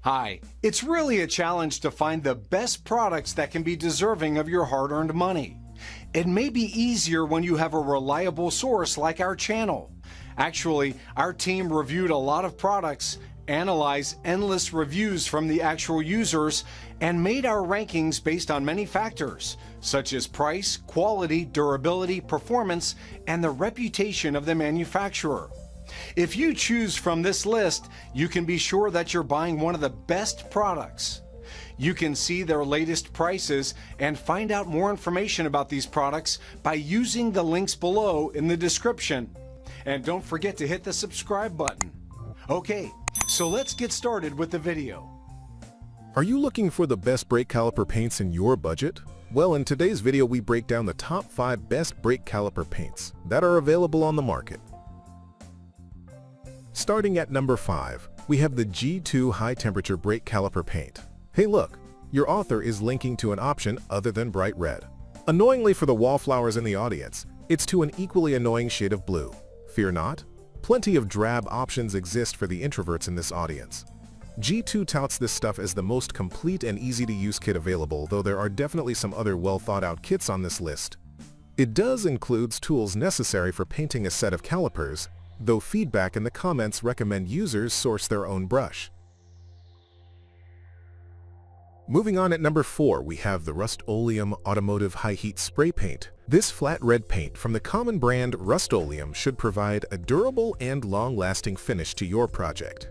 Hi, it's really a challenge to find the best products that can be deserving of your hard-earned money. It may be easier when you have a reliable source like our channel. Actually, our team reviewed a lot of products, analyzed endless reviews from the actual users, and made our rankings based on many factors, such as price, quality, durability, performance, and the reputation of the manufacturer. If you choose from this list, you can be sure that you're buying one of the best products. You can see their latest prices and find out more information about these products by using the links below in the description. And don't forget to hit the subscribe button. Okay, so let's get started with the video. Are you looking for the best brake caliper paints in your budget? Well, in today's video we break down the top 5 best brake caliper paints that are available on the market. Starting at number 5, we have the G2 High Temperature Brake Caliper Paint. Hey look, your author is linking to an option other than bright red. Annoyingly for the wallflowers in the audience, it's to an equally annoying shade of blue. Fear not, plenty of drab options exist for the introverts in this audience. G2 touts this stuff as the most complete and easy-to-use kit available, though there are definitely some other well-thought-out kits on this list. It does include tools necessary for painting a set of calipers, though feedback in the comments recommend users source their own brush. Moving on at number 4, we have the Rust-Oleum Automotive High Heat Spray Paint. This flat red paint from the common brand Rust-Oleum should provide a durable and long-lasting finish to your project.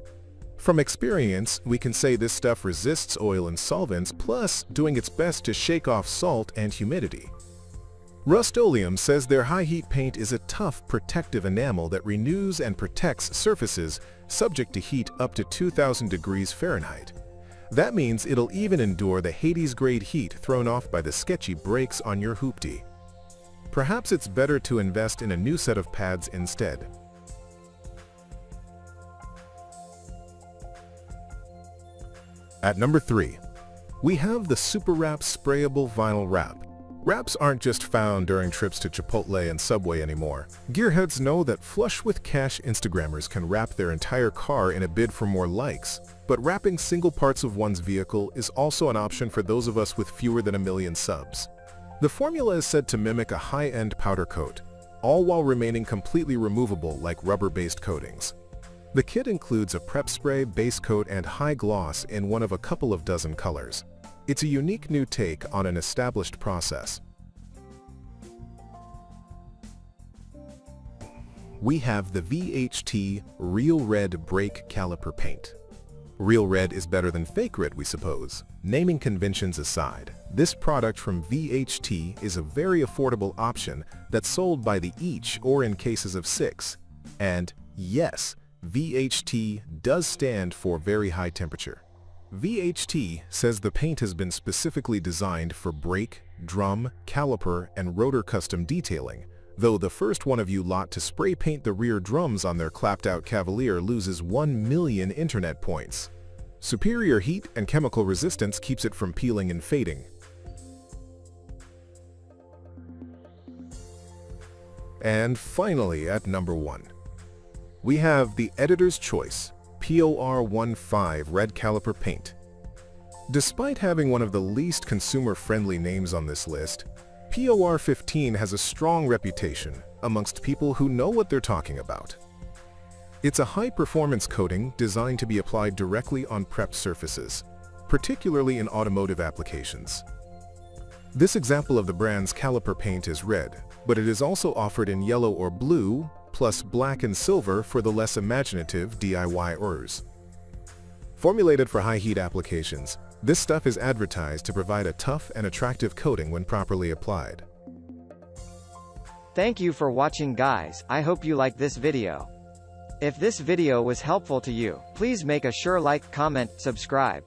From experience, we can say this stuff resists oil and solvents, plus doing its best to shake off salt and humidity. Rust-Oleum says their high-heat paint is a tough, protective enamel that renews and protects surfaces subject to heat up to 2000 degrees Fahrenheit. That means it'll even endure the Hades-grade heat thrown off by the sketchy brakes on your hoopty. Perhaps it's better to invest in a new set of pads instead. At number 3, we have the Superwrap Sprayable Vinyl Wrap. Wraps aren't just found during trips to Chipotle and Subway anymore. Gearheads know that flush with cash Instagrammers can wrap their entire car in a bid for more likes, but wrapping single parts of one's vehicle is also an option for those of us with fewer than 1 million subs. The formula is said to mimic a high-end powder coat, all while remaining completely removable like rubber-based coatings. The kit includes a prep spray, base coat, and high gloss in one of a couple of dozen colors. It's a unique new take on an established process. We have the VHT Real Red Brake Caliper Paint. Real red is better than fake red, we suppose. Naming conventions aside, this product from VHT is a very affordable option that's sold by the each or in cases of 6. And yes, VHT does stand for very high temperature. VHT says the paint has been specifically designed for brake, drum, caliper, and rotor custom detailing, though the first one of you lot to spray paint the rear drums on their clapped-out Cavalier loses 1 million internet points. Superior heat and chemical resistance keeps it from peeling and fading. And finally, at number 1, we have the Editor's Choice POR15 Red Caliper Paint. Despite having one of the least consumer-friendly names on this list, POR15 has a strong reputation amongst people who know what they're talking about. It's a high-performance coating designed to be applied directly on prepped surfaces, particularly in automotive applications. This example of the brand's caliper paint is red, but it is also offered in yellow or blue, plus black and silver for the less imaginative DIYers. Formulated for high-heat applications, this stuff is advertised to provide a tough and attractive coating when properly applied. Thank you for watching, guys. I hope you liked this video. If this video was helpful to you, please make a sure like, comment, subscribe.